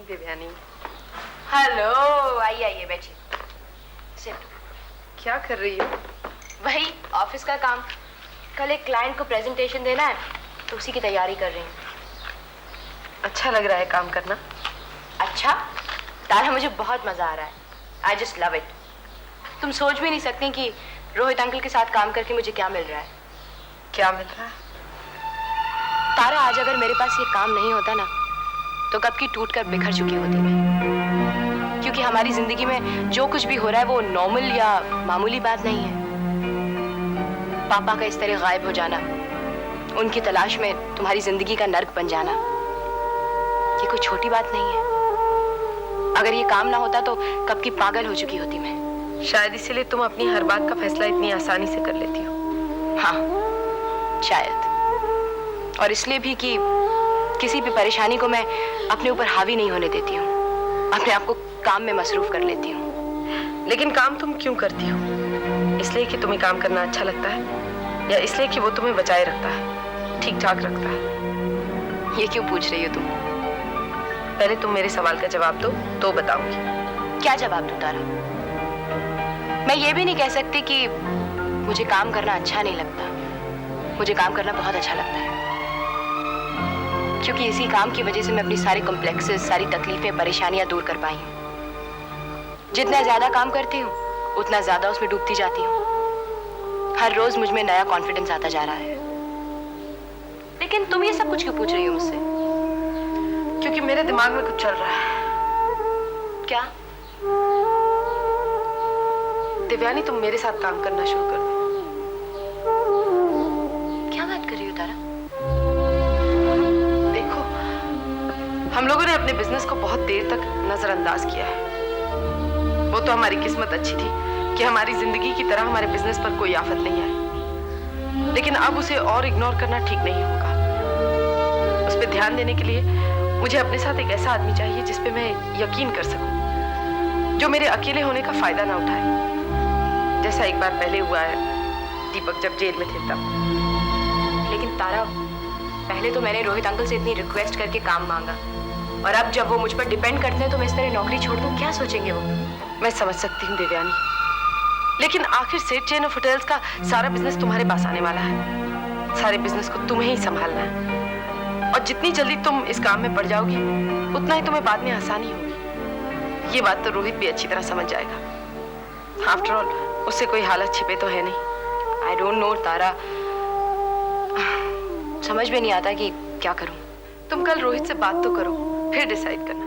Devyani. Hello, आइए आइए बैठिए। सिट। क्या कर रही हो? वही ऑफिस का काम। कल एक क्लाइंट को प्रेजेंटेशन देना है तो उसी की तैयारी कर रही हूँ। अच्छा लग रहा है काम करना? अच्छा तारा, मुझे बहुत मजा आ रहा है। I just love it. तुम सोच भी नहीं सकती कि रोहित अंकल के साथ काम करके मुझे क्या मिल रहा है। क्या मिल रहा है? तारा, आज अगर मेरे पास ये काम नहीं होता ना तो कब की टूट कर बिखर चुकी होती मैं। क्योंकि हमारी जिंदगी में जो कुछ भी हो रहा है वो नॉर्मल या मामूली बात नहीं है। पापा का इस तरह गायब हो जाना, उनकी तलाश में तुम्हारी जिंदगी का नर्क बन जाना, ये कोई छोटी बात नहीं है। अगर ये काम ना होता तो कब की पागल हो चुकी होती मैं। शायद इसीलिए तुम अपनी हर बात का फैसला इतनी आसानी से कर लेती हो। हाँ शायद, और इसलिए भी कि किसी भी परेशानी को मैं अपने ऊपर हावी नहीं होने देती हूँ, अपने आप को काम में मसरूफ कर लेती हूँ। लेकिन काम तुम क्यों करती हो? इसलिए कि तुम्हें काम करना अच्छा लगता है या इसलिए कि वो तुम्हें बचाए रखता है, ठीक ठाक रखता है? ये क्यों पूछ रही हो तुम? पहले तुम मेरे सवाल का जवाब दो तो बताऊंगी। क्या जवाब दूं तारा? मैं ये भी नहीं कह सकती कि मुझे काम करना अच्छा नहीं लगता। मुझे काम करना बहुत अच्छा लगता है, क्योंकि इसी काम की वजह से मैं अपनी सारी कॉम्प्लेक्सेस, सारी तकलीफें, परेशानियां दूर कर पाई हूँ। जितना ज्यादा काम करती हूँ उतना ज्यादा उसमें डूबती जाती हूँ। हर रोज मुझ में नया कॉन्फिडेंस आता जा रहा है। लेकिन तुम ये सब कुछ क्यों पूछ रही हो मुझसे? क्योंकि मेरे दिमाग में कुछ चल रहा है। क्या? देवयानी, तुम मेरे साथ काम करना शुरू कर दो। क्या बात कर रही हो तारा? देखो, हम लोगों ने अपने बिजनेस को बहुत देर तक नजरअंदाज किया है। वो तो हमारी किस्मत अच्छी थी कि हमारी जिंदगी की तरह हमारे बिजनेस पर कोई आफत नहीं आई। लेकिन अब उसे और इग्नोर करना ठीक नहीं होगा। उस पर ध्यान देने के लिए मुझे अपने साथ एक ऐसा आदमी चाहिए जिस पे मैं यकीन कर सकूं, जो मेरे अकेले होने का फायदा ना उठाए, जैसा एक बार पहले हुआ है दीपक जब जेल में थे तब। लेकिन तारा, पहले तो मैंने रोहित अंकल से इतनी रिक्वेस्ट करके काम मांगा, और अब जब वो मुझ पर डिपेंड करते हैं तो मैं इस तरह नौकरी छोड़ दूं, क्या सोचेंगे वो? मैं समझ सकती हूँ देवयानी, लेकिन आखिर सेठ चेन ऑफ होटल्स का सारा बिजनेस तुम्हारे पास आने वाला है। सारे बिजनेस को तुम्हें ही संभालना है, और जितनी जल्दी तुम इस काम में पड़ जाओगी उतना ही तुम्हें बाद में आसानी होगी। ये बात तो रोहित भी अच्छी तरह समझ जाएगा। आफ्टर ऑल उससे कोई हालत छिपे तो है नहीं। आई डोंट नो तारा, समझ में नहीं आता कि क्या करूं। तुम कल रोहित से बात तो करो, फिर डिसाइड करना।